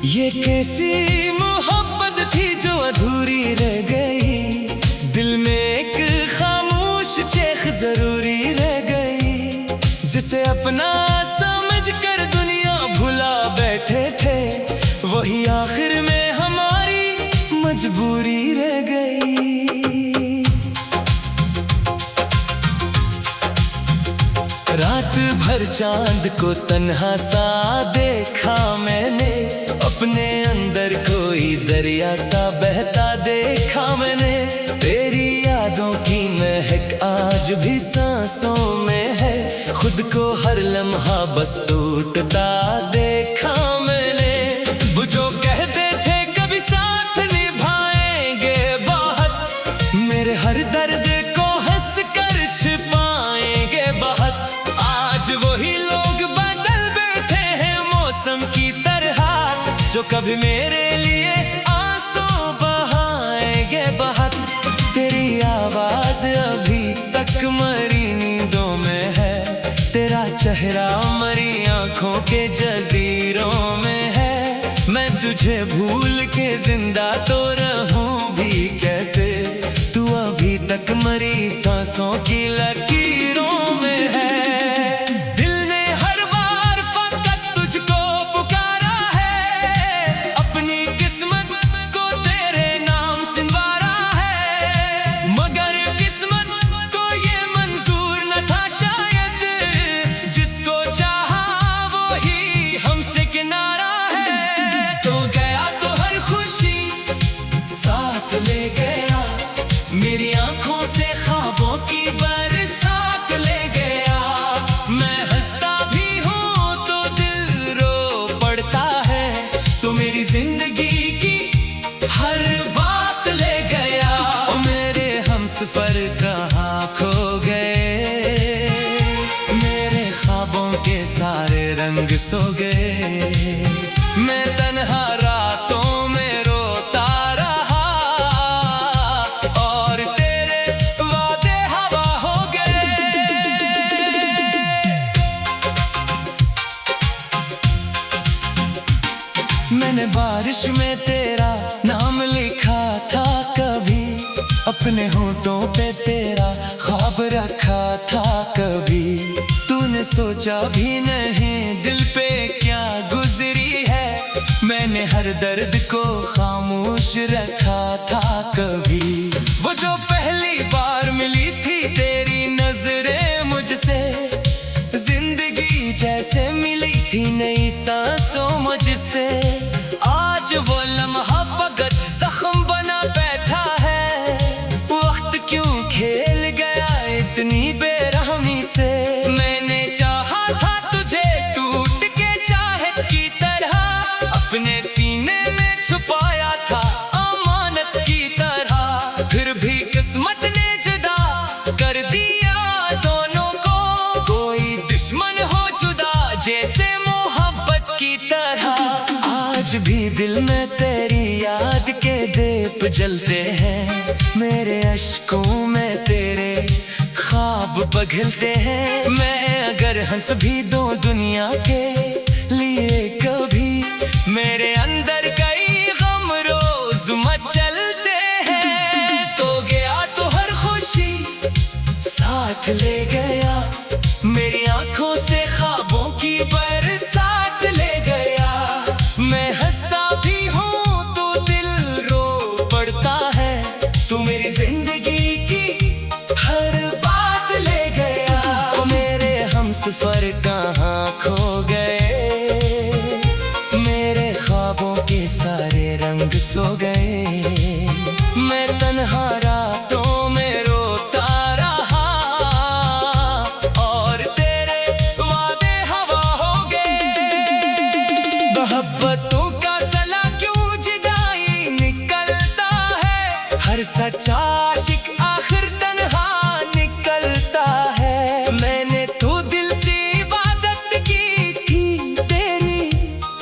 ये कैसी मोहब्बत थी जो अधूरी रह गई, दिल में एक खामोश चेख जरूरी रह गई, जिसे अपना समझकर दुनिया भुला बैठे थे, वही आखिर में हमारी मजबूरी रह गई। रात भर चांद को तन्हा सा देखा मैंने, अपने अंदर कोई दरिया सा बहता देखा मैंने, तेरी यादों की महक आज भी सांसों में है, खुद को हर लम्हा बस टूटता देखा मैंने। वो जो कहते थे कभी साथ निभाएंगे बहुत, मेरे हर दर्द को हंस कर छिपाएंगे बहुत, आज वही लोग बदल बैठे हैं मौसम की तरह, जो कभी मेरे लिए आंसू बहाएंगे बहुत। तेरी आवाज अभी तक मरी नींदों में है, तेरा चेहरा मरी आंखों के जजीरों में है, मैं तुझे भूल के जिंदा तो रहूं भी कैसे, तू अभी तक मरी सांसों की लकीरों में है। मेरी आंखों से ख्वाबों की बरसात ले गया, मैं हंसता भी हूँ तो दिल रो पड़ता है, तो मेरी जिंदगी की हर बात ले गया। ओ मेरे हमसफर कहाँ खो गए, मेरे ख्वाबों के सारे रंग सो गए, मैं तन्हा रातों में रोता रहा, और तेरे वादे हवा हो गए। मैंने बारिश में तेरा नाम लिखा था कभी, अपने होठों पे तेरा ख्वाब रखा था कभी, तूने सोचा भी नहीं दिल पे क्या गुजरी है, मैंने हर दर्द को खामोश रखा था कभी। वो जो पहली बार मिली थी तेरी नजरें मुझसे, जिंदगी जैसे मिली थी नई सांसों मुझसे, आज वो लम्हा फकत जख्म बना बैठा है, वक्त क्यों खेल गया इतनी बेरहमी से, मैंने चाहा था तुझे टूट के चाहत की तरह, अपने सीने में छुपाया था अमानत की तरह, फिर भी किस्मत ने जुदा कर दिया दोनों को, कोई दुश्मन हो जुदा जैसे मोहब्बत की तरह, आज भी दिल में तेरी याद के दीप जलते हैं, मेरे अश्कों में तेरे ख्वाब पिघलते हैं, मैं अगर हंस भी दूं दुनिया के लिए कभी, मेरे अंदर कई गम रोज मचलते हैं, तो गया तो हर खुशी साथ ले गया, मेरी आंखों से ख्वाबों की बरसात ले गया, मैं हंसता भी हूँ तो दिल रो पड़ता है, तू मेरी जिंदगी की हर बात ले गया। ओ मेरे हमसफर कहाँ खो गए, मेरे ख्वाबों के सारे रंग सो गए, मैं तन्हा रातों में रोता रहा, और तेरे वादे हवा हो गए। मोहब्बतों का सला क्यों जुदाई निकलता है, हर सच्चा आशिक आखिर तन्हा निकलता है, मैंने तो दिल से इबादत की थी तेरी,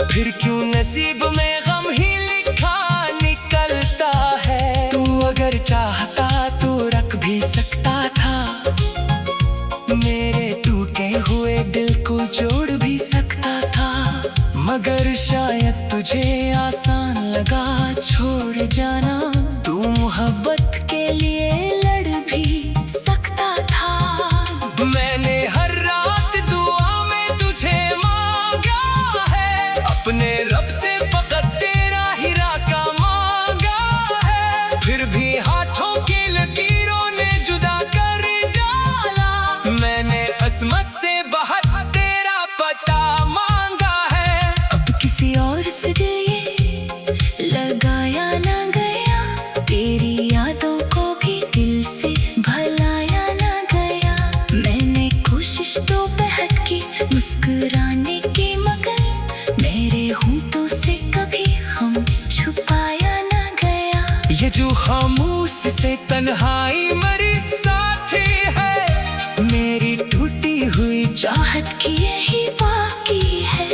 फिर क्यों नसीब में गम ही लिखा निकलता है, तू अगर चाहता तो रख भी सकता था, मेरे टूटे हुए दिल को जोड़ भी सकता था, मगर शायद शायद तुझे आसान लगा छोड़ जाना, तू मोहब्बत के लिए लड़ भी सकता था। मैंने हर रात दुआ में तुझे मांगा है, अपने रब से फकत तेरा ही रास्ता मांगा है। फिर भी हाथों की लकीरों ने जुदा कर डाला, मैंने असमत से बाहर तेरा पता मांगा है। अब किसी और से दिल ये लगाया ना गया, तेरी यादों को भी दिल से भलाया ना गया। मैंने कोशिश तो बेहद की मुस्कुराने की, मगर मेरे होंठों से कभी गम छुपाया ना गया। ये जो खामोश से तन्हाई मरी साथी है, मेरी टूटी हुई चाहत की यही बाकी है।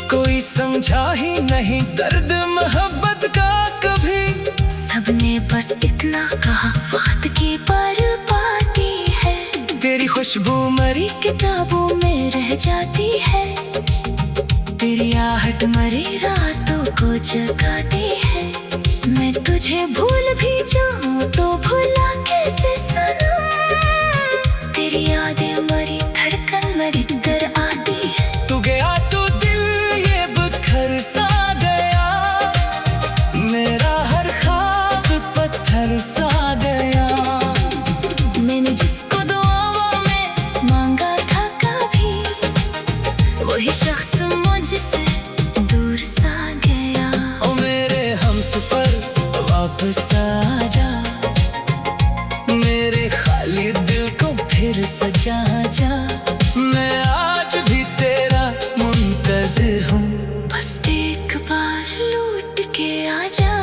कोई समझा ही नहीं दर्द मोहब्बत का कभी, सबने बस इतना कहा वक्त की बर्बादी है। तेरी खुशबू मरी किताबों में रह जाती है, तेरी आहट मरी रातों को जगाती है। मैं तुझे भूल भी जाऊं तो भुला कैसे सनम, तेरी यादें मरी धड़कन मरी दर आती है। तू गया तो दिल ये बिखर सा गया, मेरा हर ख्वाब पत्थर सा गया। मैंने जिसको दुआओं में मांगा था कभी, वही शख्स मुझसे दूर सा गया। ओ मेरे हमसफर वापस आ जा, मेरे खाली दिल को फिर सजा जा। मैं आज भी तेरा मुंतज़िर हूँ, बस एक बार लौट के आ जा।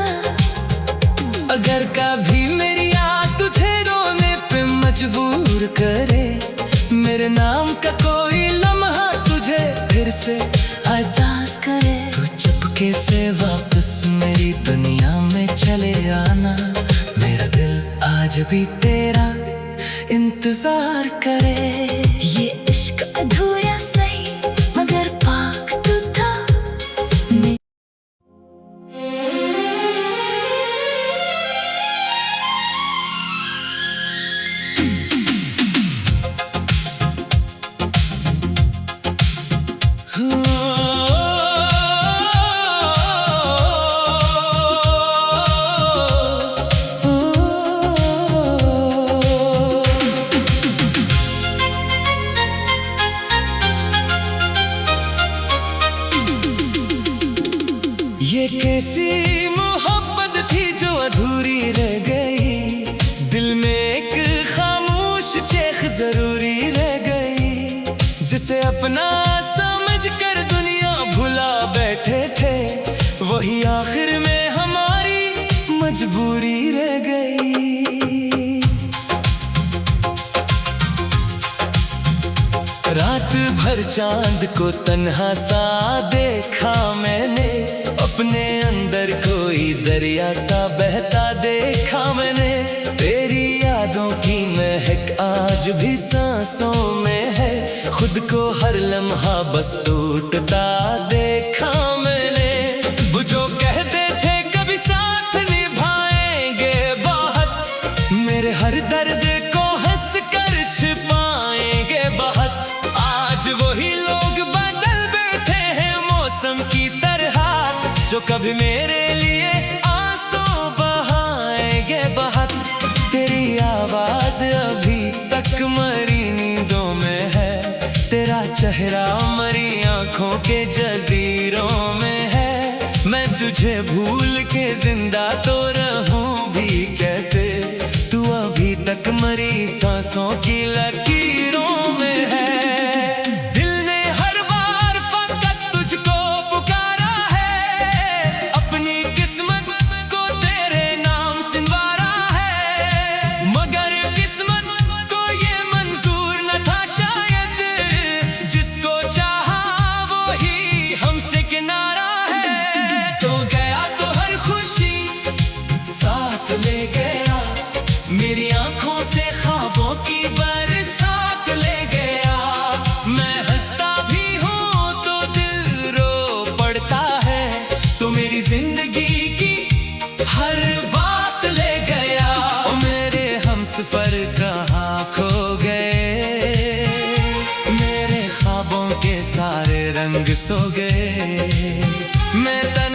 अगर कभी मेरी याद तुझे रोने पे मजबूर करे, मेरे नाम का कोई लम्हा तुझे फिर से अरदास करे, तू चुपके से वापस मेरी दुनिया में चले आना। मेरा दिल आज भी तेरा इंतजार करे। ये इश्क अधूरा सही मगर पाक तू था। ये कैसी मोहब्बत थी जो अधूरी रह गई, दिल में एक खामोश चेख जरूरी रह गई। जिसे अपना समझ कर दुनिया भुला बैठे थे, वही आखिर में हमारी मजबूरी रह गई। रात भर चांद को तन्हा सा देखा मैंने, अपने अंदर कोई दरिया सा बहता देखा मैंने। तेरी यादों की महक आज भी सांसों में है, खुद को हर लम्हा बस टूटता देखा मैंने। वो जो कहते थे कभी साथ निभाएंगे बहुत, मेरे हर दर्द को हंस कर छिपाएंगे बहुत। आज वही लोग बदल बैठे हैं मौसम की तरह, जो कभी मेरे लिए आंसू बहाएंगे बहुत। तेरी आवाज अभी तक मरी नींदों में है, तेरा चेहरा मरी आंखों के जजीरों में है। मैं तुझे भूल के जिंदा तो रहूं भी कैसे, तू अभी तक मरी सांसों की लकीरों में है। मेरी आंखों से ख्वाबों की बरसात ले गया। मैं हंसता भी हूँ तो दिल रो पड़ता है,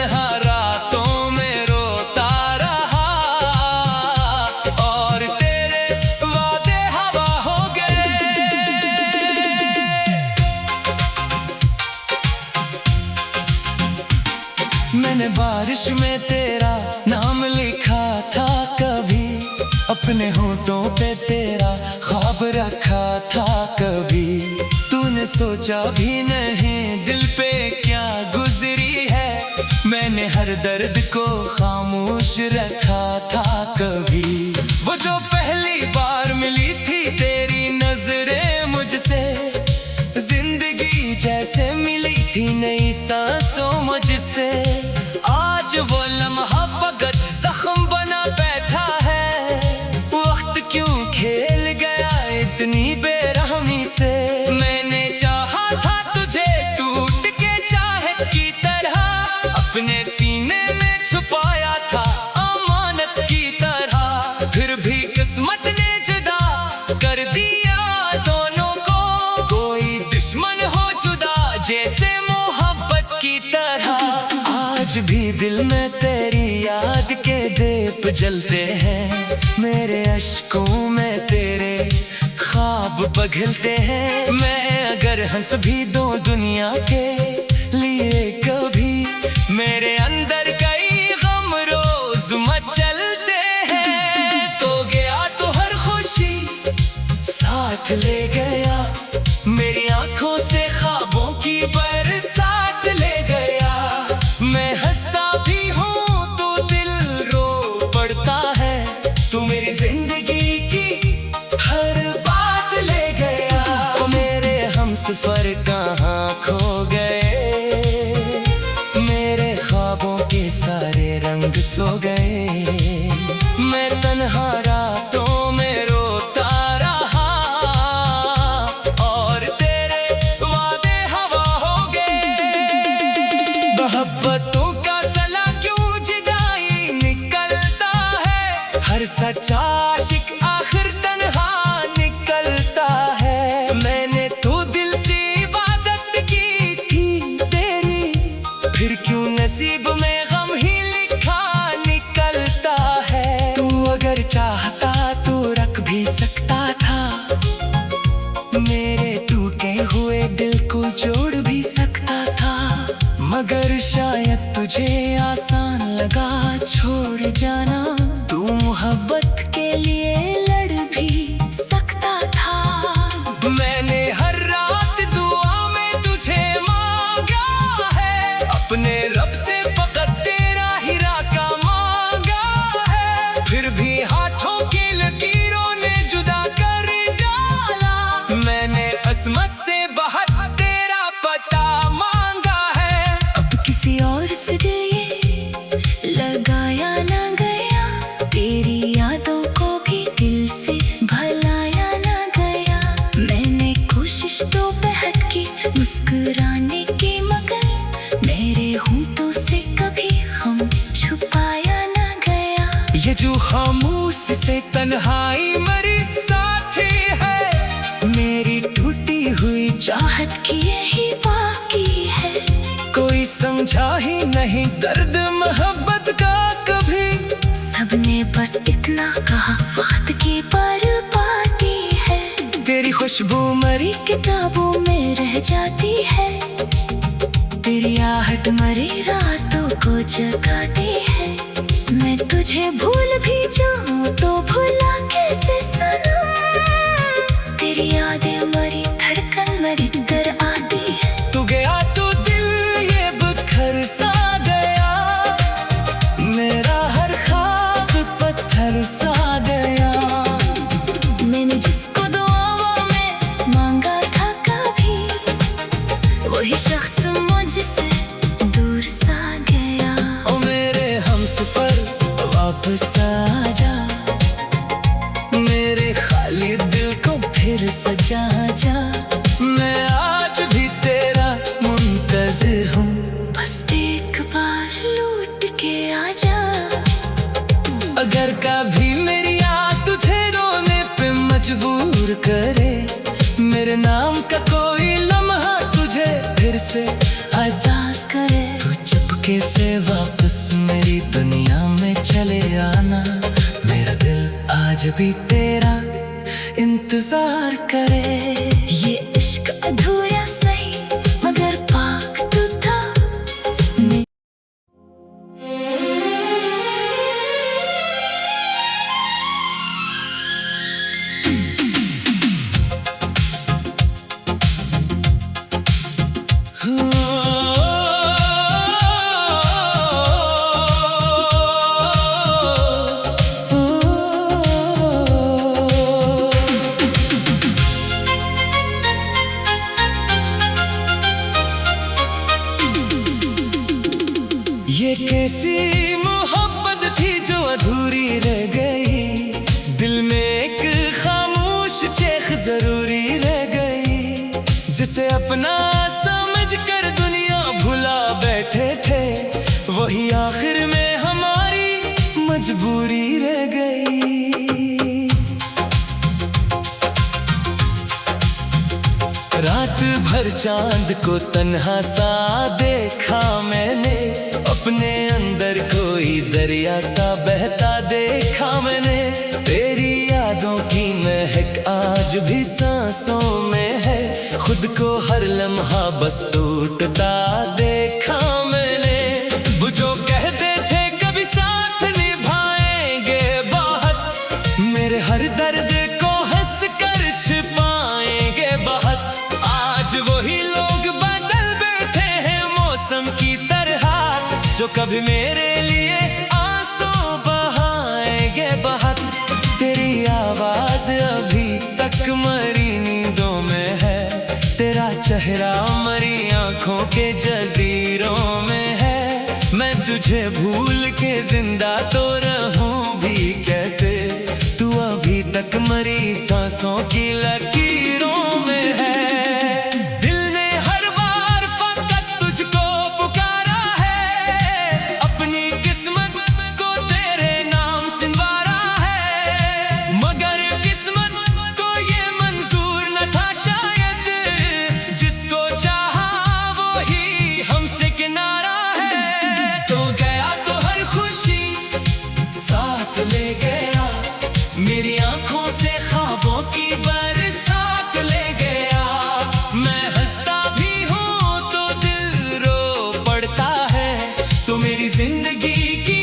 तन्हा रातों में रोता रहा और तेरे वादे हवा हो गए। मैंने बारिश में तेरा नाम लिखा था कभी, अपने होठों पे तेरा ख्वाब रखा था कभी। तूने सोचा भी नहीं दिल पे क्या गुजरी है, मैंने हर दर्द को खामोश रखा था कभी। वो जो पहली बार मिली थी तेरी नजरें मुझसे, जिंदगी जैसे मिली थी नई सांसों मुझसे। आज वो लम्हा फकत जख्म बना बैठा है, वक्त क्यों खेल गया इतनी बेरहमी से। मैंने चाहा था तुझे टूट के चाहत की तरह, अपने सीने में छुपाया था अमानत की तरह। फिर भी किस्मत ने जुदा कर दिया दोनों को, कोई दुश्मन हो जुदा जैसे मोहब्बत की तरह। आज भी दिल में तेरी याद के दीप जलते हैं, मेरे अश्कों में तेरे ख्वाब पिघलते हैं। मैं अगर हंस भी दूं दुनिया के लिए कभी, मेरे अंदर कई गम रोज मचलते हैं। तो गया तो हर खुशी साथ ले गया, मेरी आंखों से ख्वाबों की बरसात ले गया। मैं हंसता भी हूँ तो दिल रो पड़ता है, तू मेरी जिंदगी की हर बात ले गया। ओ मेरे हमसफर कहाँ खो गए, मेरे ख्वाबों के सारे रंग सो गए। मैं तन्हा रातों में रोता रहा और तेरे वादे हवा हो गए। मोहब्बतों का सला क्यों जुदाई निकलता है, हर सच्चा आशिक आखिर तन्हा निकलता है। मैंने तो दिल से इबादत की थी तेरी, फिर क्यों नसीब में गम ही लिखा निकलता है। तू अगर चाहता तो रख भी सकता था, मेरे टूटे हुए दिल को जोड़ भी सकता था। मगर शायद तुझे आसान लगा छोड़ जाना, तू मोहब्बत के लिए लड़ भी सकता था। मैंने हर रात दुआ में तुझे मांगा है, अपने रब से फकत तेरा ही रास्ता मांगा है। फिर भी हाथों की लकीरों ने जुदा कर डाला, मैंने असमत से बहुत तेरा पता मांगा है। अब किसी और से दिल ये लगाया ना गया, तेरी यादों को भी दिल से भलाया ना गया। मैंने कोशिश तो बहुत की मुस्कुराने की, मगर मेरे होंठों से कभी गम छुपाया ना गया। ये जो खामोश से तन्हाई मरी साथी है, मेरी टूटी हुई चाहत की यही बाकी है। कोई समझा ही नहीं दर्द मोहब्बत का कभी, सबने बस इतना कहा वक्त की बर्बादी है। तेरी खुशबू मरी किताबों में रह जाती है, तेरी आहट मरी रातों को जगाती है। मैं तुझे भूल भी जाऊं तो भुला कैसे सनम, तेरी यादें मरी धड़कन मरी दर आती है। तू गया तो दिल ये बिखर सा गया, मेरा हर ख्वाब पत्थर सा गया। मैंने जिसको दुआओं में मांगा था कभी, वही शख्स मुझसे दूर सा गया। ओ मेरे हमसफर वापस आ जा, मेरे खाली दिल को फिर सजा जा। मैं आज भी तेरा मुंतज़िर हूँ, बस एक बार लौट के आ जा। अगर कभी मेरी याद तुझे रोने पे मजबूर करे, मेरे नाम का कोई लम्हा तुझे फिर से अरदास करे। तू चुपके धोखे से वापस मेरी दुनिया में चले आना। मेरा दिल आज भी तेरा इंतजार करे। ये इश्क अधूरा सही मगर पाक तू था। ये कैसी मोहब्बत थी जो अधूरी रह गई। दिल में एक खामोश चेख जरूरी रह गई। जिसे अपना समझ कर दुनिया भुला बैठे थे, वही आखिर में हमारी मजबूरी रह गई। रात भर चांद को तन्हा सा देखा मैंने। अपने अंदर कोई दरिया सा बहता देखा मैंने। तेरी यादों की महक आज भी सांसों में है। खुद को हर लम्हा बस टूटता देखा मैंने। वो जो कहते थे कभी साथ निभाएंगे बहुत, मेरे हर दर्द को हंस कर छिपाएंगे बहुत। आज वही लोग बदल बैठे हैं मौसम की तरह, जो कभी मेरे लिए आंसू बहाएंगे बहुत। तेरी आवाज अभी तक मरी नींदों में है। तेरा चेहरा मरी आंखों के जजीरों में है। मैं तुझे भूल के जिंदा तो रहूं भी कैसे, तू अभी तक मरी सांसों की लकीरों में है। मेरी आंखों से ख्वाबों की बरसात ले गया। मैं हंसता भी हूँ तो दिल रो पड़ता है। तो मेरी जिंदगी की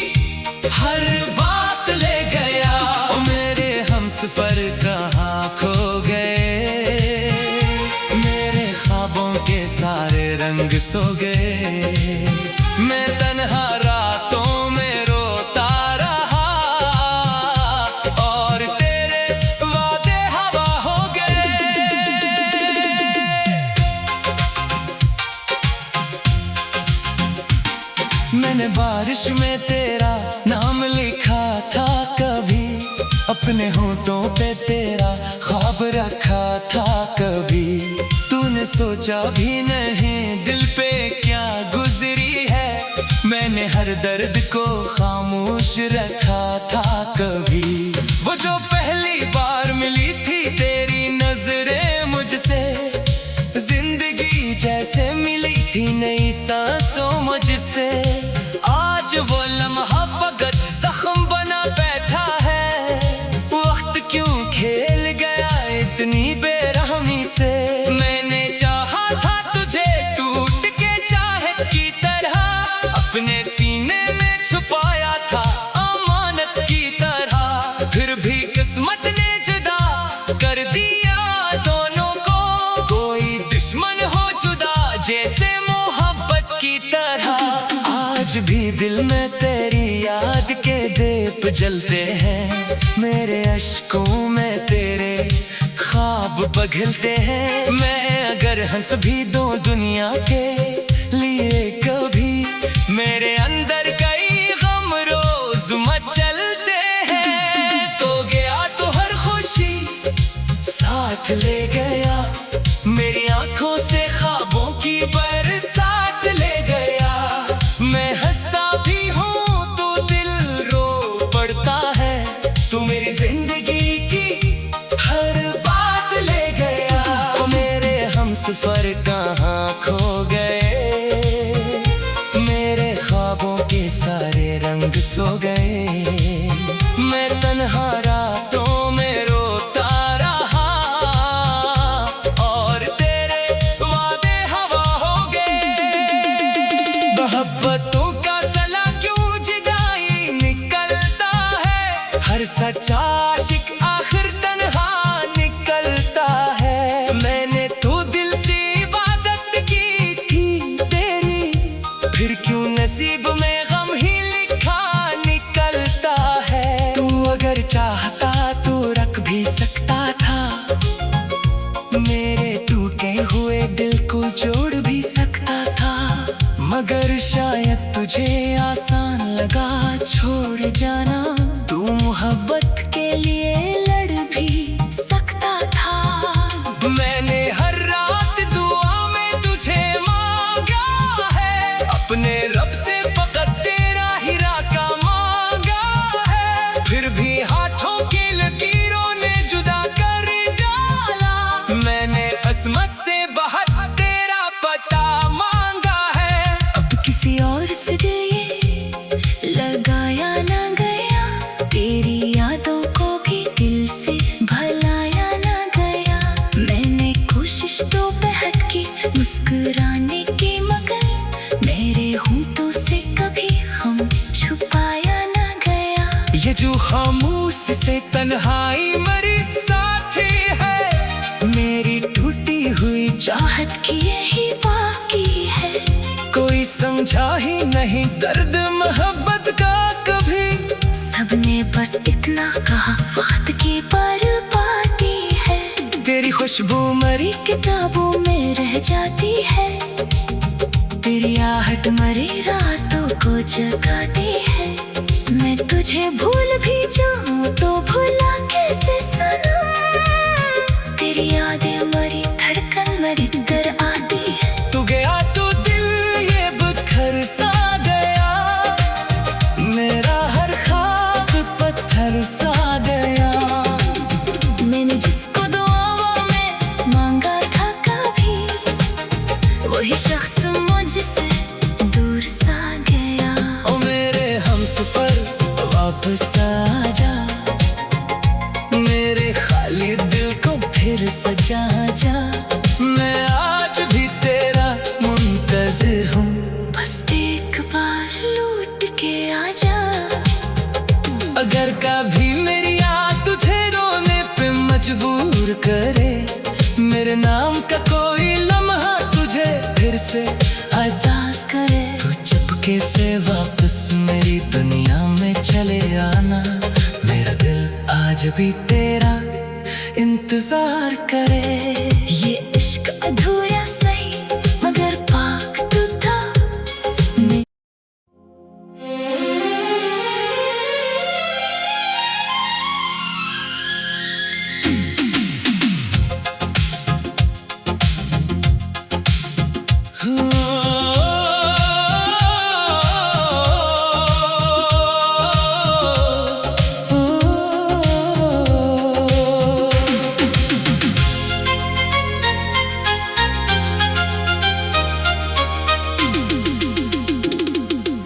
हर बात ले गया। ओ मेरे हमसफर कहाँ खो गए। मेरे ख्वाबों के सारे रंग सो गए। मैं तन्हा रातों में रोता रहा और तेरे वादे हवा हो गए। मैंने बारिश में तेरा नाम लिखा था कभी। अपने होठों पे तेरा ख्वाब रखा था कभी। तूने सोचा भी नहीं दिल पे क्या गुजरी है। मैंने हर दर्द को खामोश रखा था कभी। वो जो पहली बार मिली थी तेरी नजरें मुझसे, जिंदगी जैसे मिली थी नई सांसों मुझसे। आज वो लम्हा फकत जख्म बना बैठा है। वक्त क्यों खेल गया इतनी बेरहमी से। मैंने चाहा था तुझे टूट के चाहत की तरह। अपने सीने में छुपाया था अमानत की तरह। फिर भी किस्मत ने जुदा कर दिया दोनों को। कोई दुश्मन हो जुदा जैसे मोहब्बत की तरह। आज भी दिल में तेरी याद के दीप जलते हैं। मेरे अश्कों में तेरे ख्वाब पिघलते हैं। मैं अगर हंस भी दूं दुनिया के लिए कभी, मेरे अंदर कई गम रोज मचलते हैं। तो गया तो हर खुशी साथ ले गया। मेरी आंखों से ख्वाबों की बरसात ले गया। मैं हंसता भी हूँ तो दिल रो पड़ता है। तू मेरी जिंदगी की हर बात ले गया। ओ मेरे हमसफर कहाँ खो गए। मेरे सारे रंग सो गए। मैं तन्हा रातों में रोता रहा और तेरे वादे हवा हो गए। मोहब्बतों का सला क्यों जुदाई निकलता है, हर सच्चा आशिक आखिर तन्हा निकलता है। मैंने तो दिल से इबादत की थी तेरी, फिर क्यों नसीब में गम ही लिखा निकलता है। तू अगर चाहता तो रख भी सकता था, मेरे टूटे हुए दिल को जोड़ भी सकता था। मगर शायद तुझे आसान लगा छोड़ जाना, तू मोहब्बत के लिए लड़ भी सकता था। मैंने हर रात दुआ में तुझे मांगा है, अपने रब से फकत तेरा ही रास्ता मांगा है। फिर भी हाथों की लकीरों ने जुदा कर डाला, मैंने असमत से बहुत तेरा पता मांगा है। अब किसी और से दिल ये लगाया ना गया, तेरी यादों को भी दिल से भलाया ना गया। मैंने कोशिश तो बहुत की मुस्कुराने की, मगर मेरे होंठों से कभी गम छुपाया ना गया। ये जो खामोश से तन्हाई मरी साथी है, मेरी टूटी हुई चाहत की यही बाकी है। कोई समझा ही नहीं दर्द मोहब्बत का कभी, सबने बस इतना कहा वक्त की बर्बादी है। तेरी खुशबू मरी किताबों में रह जाती है, तेरी आहट मरी रातों को जगाती है। मैं तुझे भूल भी जाऊं तो भुला कैसे सनम, तेरी यादें मरी धड़कन मरी दर आती है। तू गया तो दिल ये बिखर सा गया, मेरा हर ख्वाब पत्थर सा गया। मैंने जिसको दुआओं में मांगा था कभी, वही शख्स मुझसे दूर सा गया। ओ मेरे हमसफर वापस आ जा, मेरे खाली दिल को फिर सजा जा। मैं आज भी तेरा मुंतज़िर हूँ, बस एक बार लौट के आ जा। अगर कभी मेरी याद तुझे रोने पे मजबूर करे, मेरे नाम का कोई लम्हा तुझे फिर से अरदास करे, तो चुपके से वापस मेरी दुनिया में चले आना। मेरा दिल आज भी तेरा इंतजार करे। ये इश्क अधूरा सही मगर पाक तू था।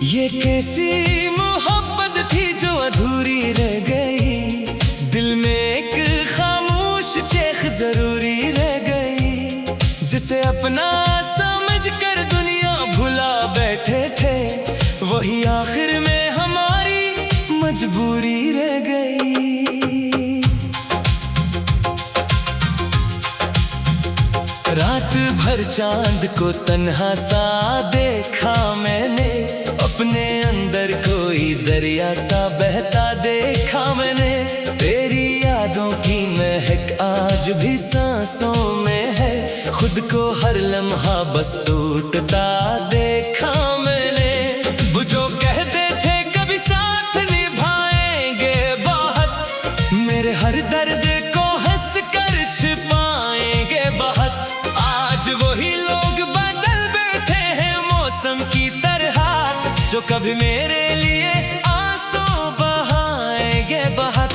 ये कैसी मोहब्बत थी जो अधूरी रह गई, दिल में एक खामोश चेख जरूरी रह गई। जिसे अपना समझकर दुनिया भुला बैठे थे, वही आखिर में हमारी मजबूरी रह गई। रात भर चांद को तन्हा सा देखा मैंने, अपने अंदर कोई दरिया सा बहता देखा मैंने। तेरी यादों की महक आज भी सांसों में है, खुद को हर लम्हा बस टूटता देखा मैंने। वो जो कहते थे कभी साथ निभाएंगे बहुत, मेरे हर दर्द को हंस कर छिपाएंगे बहुत। आज वही लोग बदल बैठे हैं मौसम की तरह, जो कभी मेरे लिए आंसू बहाएंगे बहुत।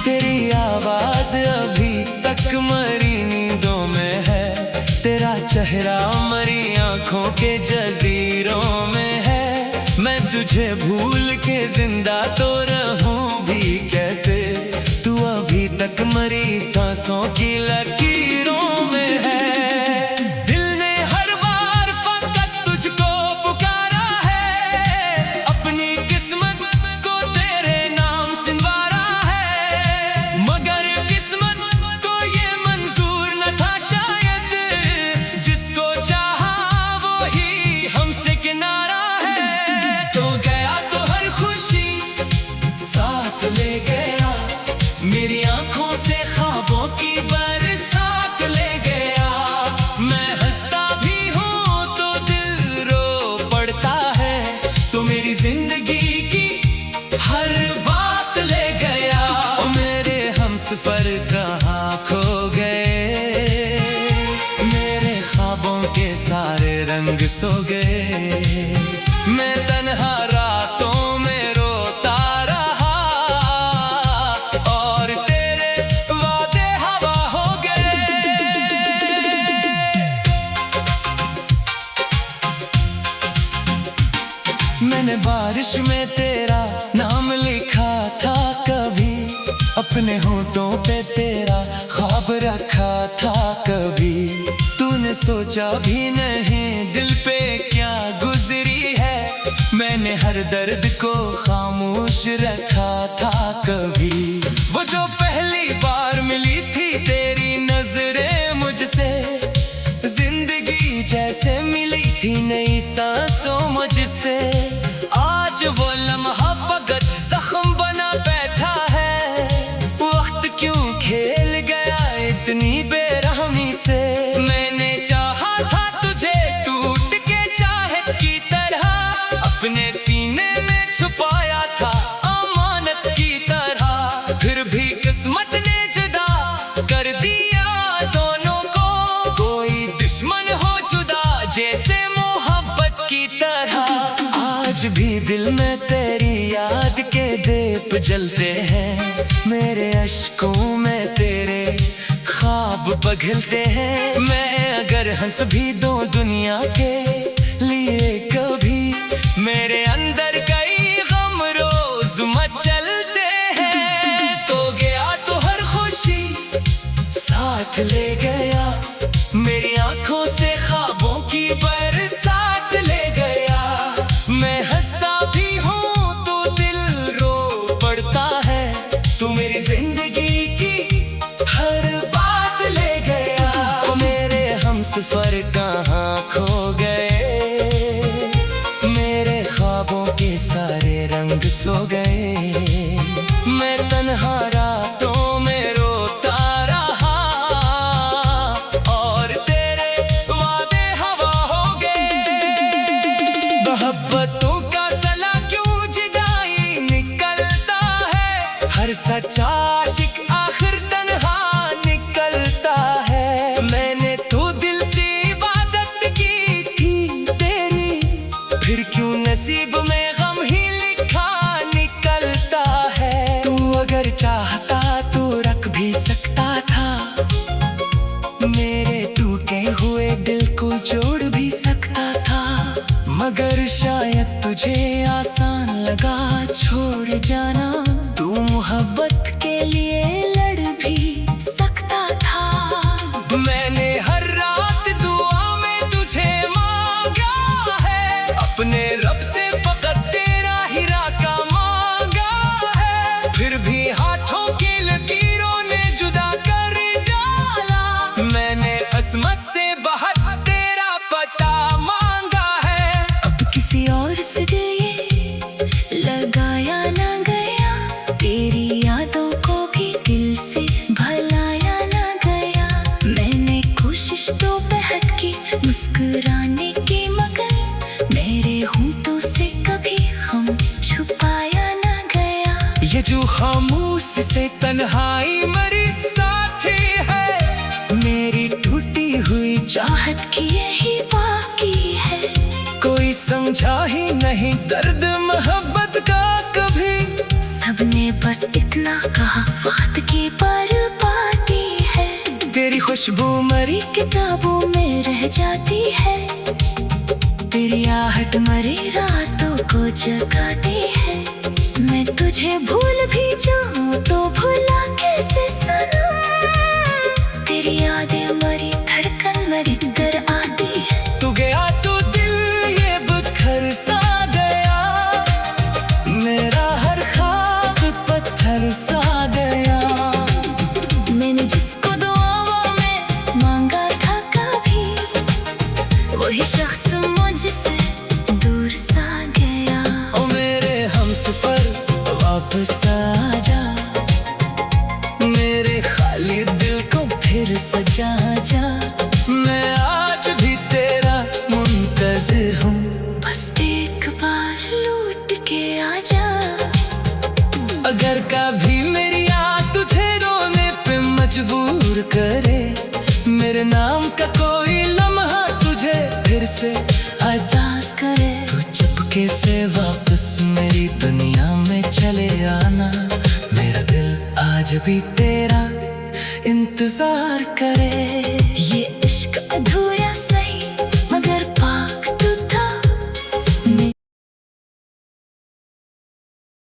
तेरी आवाज अभी तक मरी नींदों में है, चेहरा मरी आंखों के जजीरों में है। मैं तुझे तुझे भूल के जिंदा तो रहूं भी कैसे। तू अभी तक मरी सांसों की लकीरों में है। दिल ने हर बार फकत तुझको पुकारा है, अपनी किस्मत को तेरे नाम सिंवारा है। मगर किस्मत को ये मंजूर न था शायद, जिसको चाहा वो ही हमसे किनारा है। तो गया तो हर खुशी साथ ले गया, मेरी आंखों से ख्वाबों की बरसात ले गया। मैं हंसता भी हूँ तो दिल रो पड़ता है, तो मेरी जिंदगी की हर बात ले गया। ओ मेरे हमसफर कहाँ खो गए, मेरे ख्वाबों के सारे रंग सो गए। मैं तन्हा रातों में रोता रहा, और तेरे वादे हवा हो गए। मैंने बारिश में तेरा नाम लिखा था कभी, अपने होठों पे तेरा ख्वाब रखा था कभी। तूने सोचा भी नहीं दिल पे क्या गुजरी है, मैंने हर दर्द को खामोश रखा था कभी। वो जो पहली बार मिली थी तेरी नजरें मुझसे, जिंदगी जैसे मिली थी नई सांसों मुझसे। आज वो लम्हा फकत जख्म बना बैठा है, वक्त क्यों खेल गया इतनी बेरहमी से। मैंने चाहा था तुझे टूट के चाहत की तरह, अपने सीने में छुपाया था अमानत की तरह। फिर भी किस्मत ने जुदा कर दिया दोनों को, कोई दुश्मन हो जुदा जैसे मोहब्बत की तरह। आज भी दिल में तेरी याद के दीप जलते हैं, मेरे अश्कों में तेरे ख्वाब पिघलते हैं। मैं अगर हंस भी दूं दुनिया के लिए कभी, मेरे अंदर कई गम रोज मचलते हैं। तो गया तो हर खुशी साथ ले गया, मेरी आंखों से ख्वाबों की बरसात ले गया। मैं हंसता भी हूँ तो दिल रो पड़ता है, तू मेरी जिंदगी की हर बात ले गया। ओ मेरे हमसफर कहाँ खो गए, मेरे ख्वाबों के सारे रंग सो गए। मैं तन्हा रातों में रोता रहा, और तेरे वादे हवा हो गए। मोहब्बतों का सला क्यों जुदाई निकलता है, हर सच्चा आशिक आखिर तन्हा निकलता है। मैंने तो दिल से इबादत की थी तेरी, फिर क्यों नसीब में गम ही लिखा निकलता है। तू अगर चाहता तो रख भी सकता था, मेरे टूटे हुए दिल को जोड़ भी सकता था। मगर शायद तुझे आसान लगा छोड़ जाना, तू मोहब्बत के लिए लड़ भी सकता था। मैंने हर रात दुआ में तुझे मांगा है, अपने रब से फकत तेरा ही रास्ता मांगा है। फिर भी हाथों की लकीरों ने जुदा कर डाला, मैंने असमत से बहुत तेरा पता मांगा है। अब किसी और से दिल ये लगाया ना गया, तेरी यादों को भी दिल से भलाया ना गया। मैंने कोशिश तो बहुत की मुस्कुराने की, मगर मेरे होंठों से कभी गम छुपाया ना गया। ये जो खामोश से तन्हाई मरी साथी है, मेरी टूटी हुई चाहत की यही बाकी है। कोई समझा ही नहीं दर्द मोहब्बत का कभी, सबने बस इतना कहा वक्त की बर्बादी है। तेरी खुशबू मरी किताबों में रह जाती है, तेरी आहट मरी रातों को जगाती है। मैं तुझे भूल भी जाऊं तो भुला कैसे सनम, तेरी यादें मरी धड़कन मरी कर आती है। तू गया तो दिल ये बिखर सा गया, मेरा हर ख्वाब पत्थर सा गया। मैंने जिसको दुआओं में मांगा था कभी, वही शख्स मुझसे दूर सा गया। ओ मेरे हमसफर वापस आ जा, मेरे खाली दिल को फिर सजा जा। मैं आज भी तेरा मुंतज़िर हूँ, बस एक बार लौट के आजा। अगर कभी मेरी याद तुझे रोने पे मजबूर करे, मेरे नाम का कोई लम्हा तुझे फिर से अरदास करे, तू चुपके से वापस मेरी दुनिया में चले आना। मेरा दिल आज भी तेरा इंतजार करे। ये इश्क अधूरा